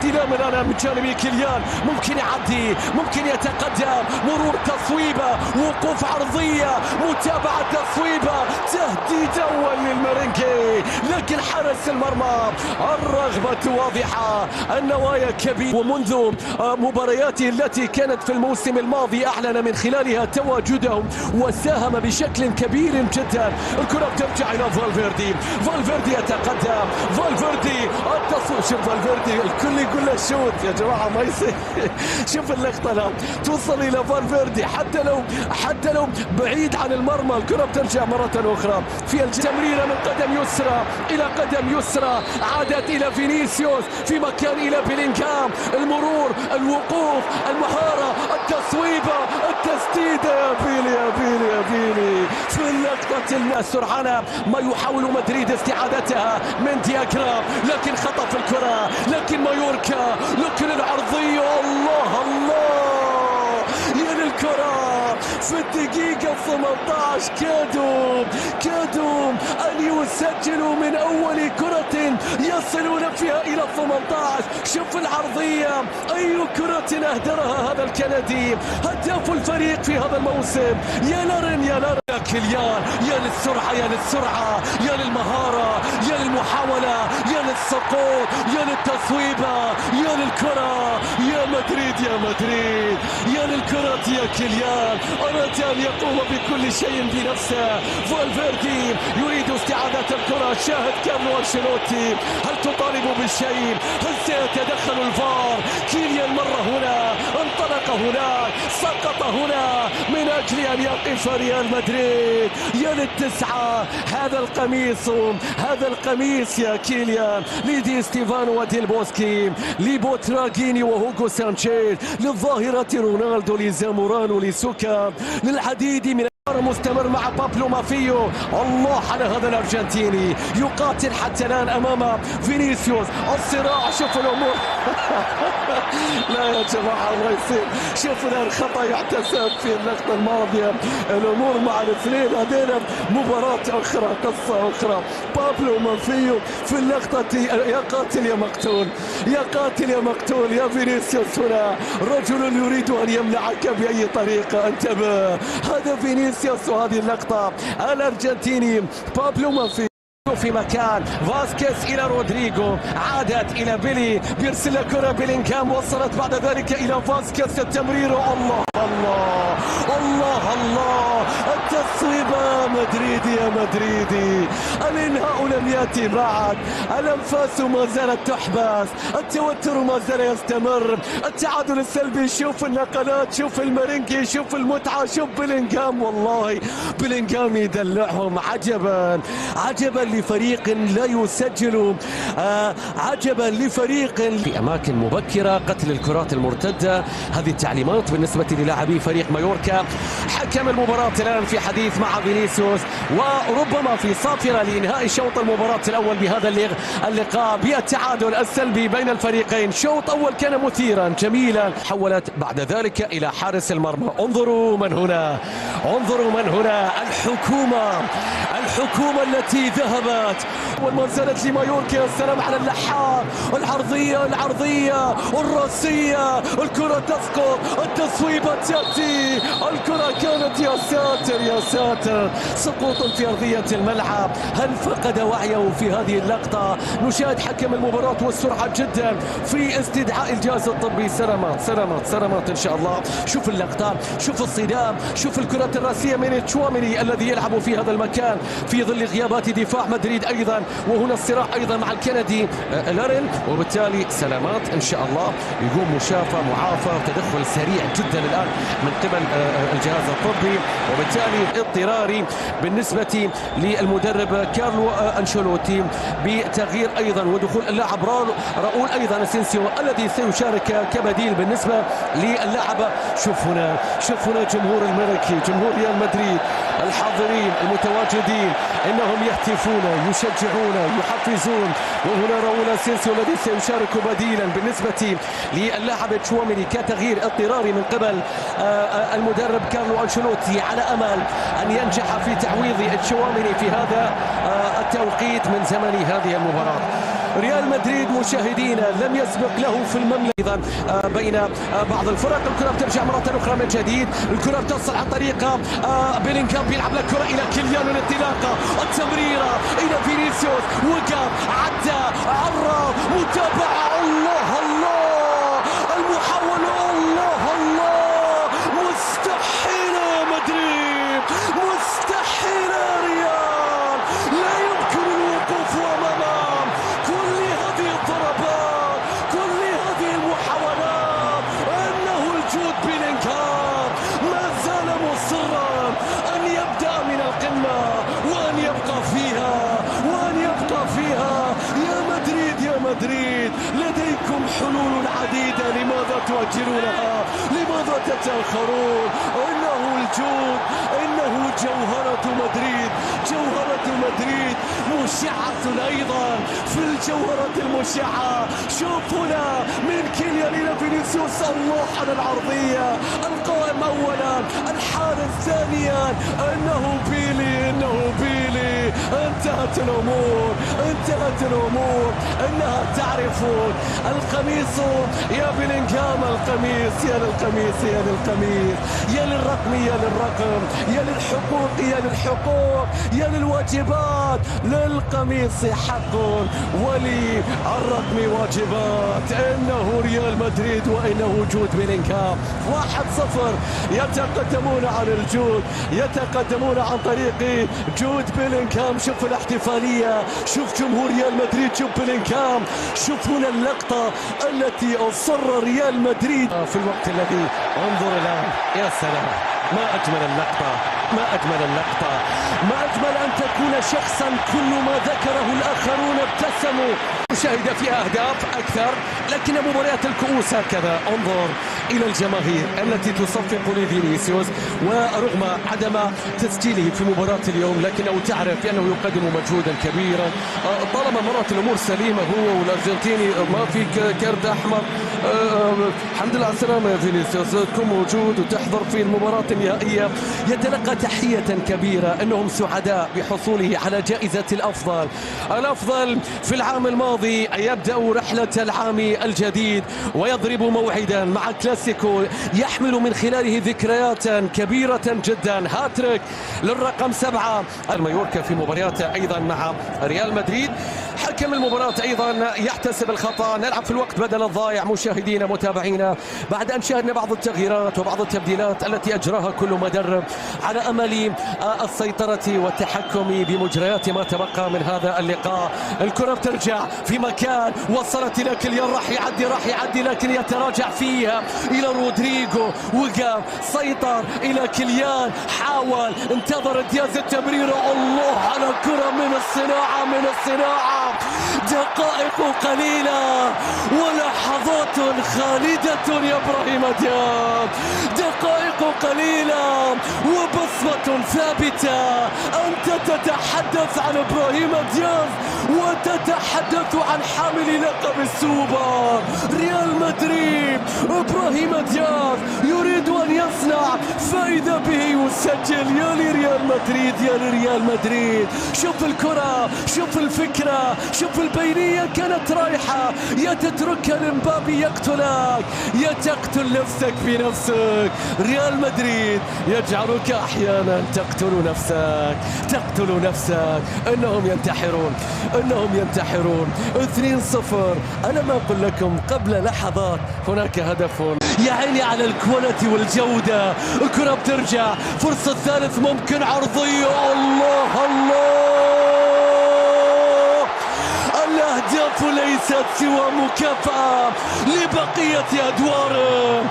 استلام الآن من جانب كيليان، ممكن يعدي، ممكن يتقدم، مرور تصويبة، وقوف عرضية، متابعة تصويبة، تهديد أول للمرنكي، لكن حارس المرمى الرغبة واضحة، النوايا كبيرة. ومنذ مبارياته التي كانت في الموسم الماضي أعلن من خلالها تواجده وساهم بشكل كبير جدا. الكرة بترجع إلى فالفيردي، فالفيردي يتقدم، فالفيردي التصويب، شوف فالفيردي الكل يقول له شوت يا جماعة ما يصير. شوف اللقطة لا توصل إلى فالفيردي حتى لو بعيد عن المرمى. الكرة بترجع مرة أخرى في التمريرة من قدم يسرى إلى قدم يسرى، عادت إلى فينيسيوس في مكان إلى بيلينغهام، المرور، الوقوف، المهارة، التصويبة، التسديدة. يا بيلي يا بيلي يا بيلي في اللقطة السرعانة ما يحاول مدريد استعادتها من دياغرام، لكن خطف الكرة، لكن مايوركا، لكن العرضية. الله الله يا للكرة في الدقيقة 18 كادوا أن يسجلوا من أول كرة يصلون فيها إلى 18. شوف العرضية، أي كرة أهدرها هذا الكندي هداف الفريق في هذا الموسم. يا لارن يا لارن يا كيليان، يا للسرعة يا للسرعة، يا للمهارة، يا للمحاولة، يا للسقوط، يا للتصويبة، يا للكرة. يا مدريد يا مدريد، يا للكرة يا كيليان، أراد أن يقوم بكل شيء بنفسه. فالفيردي يريد استعادة الكرة، شاهد كارلو أنشيلوتي، هل تطالب بالشيء؟ هل سيتدخل الفار؟ كيليان مر هنا، انطلق هناك، سقط هنا من أجل أن يقف ريال مدريد. يا للتسعة، هذا القميص يا كيليان لدي ستيفانو وديل بوسكي، لبوتراغيني وهوغو سانشيز، للظاهرة رونالدو، لزامورانو، لسوكا، للعديد من مستمر مع بابلو مافيو. الله على هذا الارجنتيني يقاتل حتى الان امام فينيسيوس، الصراع. شوف الامور. لا يا جماعه الله يصير، شوف الان خطا يحتسب في اللقطه الماضيه. الامور مع الاثنين هذين مباراه اخرى، قصه اخرى. بابلو مافيو في اللقطه، يا قاتل يا مقتول، يا قاتل يا مقتول يا فينيسيوس. هنا رجل يريد ان يمنعك باي طريقه، انتبه. هذا فينيسيوس. وهذه اللقطة الأرجنتيني بابلو مافيو في مكان فاسكيز إلى رودريغو، عادت إلى بيلي، بيرسل كرة بيلينغهام، وصلت بعد ذلك إلى فاسكيز، التمرير. الله الله الله الله التصويبة. مدريدي يا مدريدي، الإنهاء لم يأتي بعد، الأنفاس ما زالت تحبس، التوتر ما زال يستمر، التعادل السلبي. شوف النقلات، شوف المرنكي، شوف المتعة، شوف بيلينغهام. والله بيلينغهام يدلعهم. عجبا لفريق لا يسجل، عجبا لفريق في أماكن مبكرة قتل الكرات المرتدة. هذه التعليمات بالنسبة للاعبي فريق مايوركا. حكم المباراة الآن في حديث مع فينيسيوس، وربما في صافرة لإنهاء شوط المباراة الأول بهذا اللقاء بالتعادل السلبي بين الفريقين. شوط أول كان مثيرا جميلا، حولت بعد ذلك إلى حارس المرمى. انظروا من هنا، انظروا من هنا، الحكومة التي ذهبت وما زالت لمايوركا. السلام على اللحاق، العرضية الراسية، الكرة تسقط، التصويبة تأتي، الكرة كانت يا ساتر يا ساتر، سقوط في أرضية الملعب. هل فقد وعيه في هذه اللقطة؟ نشاهد حكم المباراة والسرعة جدا في استدعاء الجهاز الطبي. سلامات إن شاء الله. شوف اللقطة، شوف الصدام، شوف الكرة الراسية من تشواميني الذي يلعب في هذا المكان في ظل غيابات دفاع مدريد أيضا، وهنا الصراع أيضا مع الكندي لارين، وبالتالي سلامات إن شاء الله يقوم مشافى معافى وتدخل سريع جدا الآن من قبل الجهاز الطبي، وبالتالي اضطراري بالنسبة للمدرب كارلو أنشيلوتي بتغيير أيضا ودخول اللاعب راؤول أيضا اسينسيو الذي سيشارك كبديل بالنسبة للاعب. شوف هنا جمهور الملكي، جمهور ريال مدريد الحاضرين المتواجدين، انهم يهتفون، يشجعون، يحفزون. وهنا راؤول اسينسيو الذي سيشارك بديلا بالنسبه للاعب تشواميني كتغيير اضطراري من قبل المدرب كارلو أنشيلوتي، على امل ان ينجح في تعويض تشواميني في هذا التوقيت من زمن هذه المباراه. ريال مدريد مشاهدينا لم يسبق له في المملكة ايضا بين بعض الفرق. الكرة بترجع مرة أخرى من جديد، الكرة بتصل عن طريق بيلينغهام، بيلعب الكرة إلى كيليان، الانطلاقة، التمريرة إلى فينيسيوس، وقف، عدى، عرض، متابعة، الله الله، المحاولة، الله الله، مستحيل يا مدريد، مستحيل يا ريال، لا يمكن الوقوف أمام كل هذه الضربات، كل هذه المحاولات. إنه الجود بيلينغهام ما زال مصرا أن يبدأ من القمة وأن يبقى فيها، وأن يبقى فيها. يا مدريد، يا مدريد، لديكم حلول عديدة، لماذا تؤجلونها؟ لماذا تتأخرون؟ إنه الجود، إنه جوهرة مدريد، جوهرة مدريد مشعة أيضا في الجوهرة المشعة. شوف هنا من كيليان إلى فينيسيوس، الله على العرضية، القائم أولا، الحارس ثانيا، إنه بيلي، إنه بيلي. انتهت الأمور، انتهت الأمور. إنها تعرفون القميص يا بيلينغهام، القميص، يا للقميص، يا للقميص، يا للرقم، يا للرقم، يا للحقوق، يا للحقوق، يا للواجبات. للقميص حق وللرقم واجبات. إنه ريال مدريد وإنه جود بيلينغهام. 1-0 يتقدمون عن الجود، يتقدمون عن طريق جود بيلينغهام. شوف الاحتفالية، شوف جمهور ريال مدريد، شوف بيلينغهام، شوف هنا اللقطة التي أصر ريال مدريد في الوقت الذي، انظر الآن، يا سلام، ما أجمل اللقطة، ما أجمل اللقطة، ما أجمل أن تكون شخصا كل ما ذكره الآخرون ابتسموا. مشاهدة فيها أهداف أكثر، لكن مباريات الكؤوس هكذا. انظر إلى الجماهير التي تصفق لفينيسيوس، ورغم عدم تسجيله في مباراة اليوم لكنه تعرف بأنه يقدم مجهودا كبيرا. طالما مرت الأمور سليمة هو والأرجنتيني، ما في كارت أحمر. الحمد لله على السلامة يا فينيسيوس، تكون موجود وتحضر في المباراة النهائية. يتلقى تحية كبيرة، أنهم سعداء بحصوله على جائزة الأفضل، الأفضل في العام الماضي. يبدأ رحلة العام الجديد ويضرب موعدا مع كلاسيكو يحمل من خلاله ذكريات كبيرة جدا. هاتريك للرقم 7 المايوركا في مبارياته أيضا مع ريال مدريد. حكم المباراة أيضا يحتسب الخطأ. نلعب في الوقت بدل الضائع مشاهدينا متابعينا، بعد أن شاهدنا بعض التغييرات وبعض التبديلات التي أجراها كل مدرب على أمل السيطرة والتحكم بمجريات ما تبقى من هذا اللقاء. الكرة بترجع في مكان، وصلت إلى كيليان، راح يعدي لكن يتراجع فيها إلى رودريغو، وقف، سيطر إلى كيليان، حاول، انتظر دياز التمريرة، الله على كرة من الصناعة، من الصناعة. دقائق قليلة ولحظات خالدة يا إبراهيم دياز، دقائق قليلة وبصمة ثابتة. أنت تتحدث عن إبراهيم دياز وتتحدث عن حامل لقب السوبر ريال مدريد. إبراهيم دياز يريد أن يصنع، فإذا به يسجل. يا لريال مدريد، يا لريال مدريد. شوف الكرة، شوف الفكرة، شوف البينية كانت رايحة، يا تتركها لمبابي يقتلك، يا تقتل نفسك بنفسك. ريال مدريد يجعلك أحيانا تقتل نفسك، تقتل نفسك. إنهم ينتحرون، إنهم ينتحرون. 2-0. أنا ما أقول لكم قبل لحظات هناك هدف. يا عيني على الكواليتي والجودة. الكرة بترجع، فرصة ثالث ممكن، عرضية، الله الله. الأهداف ليست سوى مكافأة لبقية أدوارهم.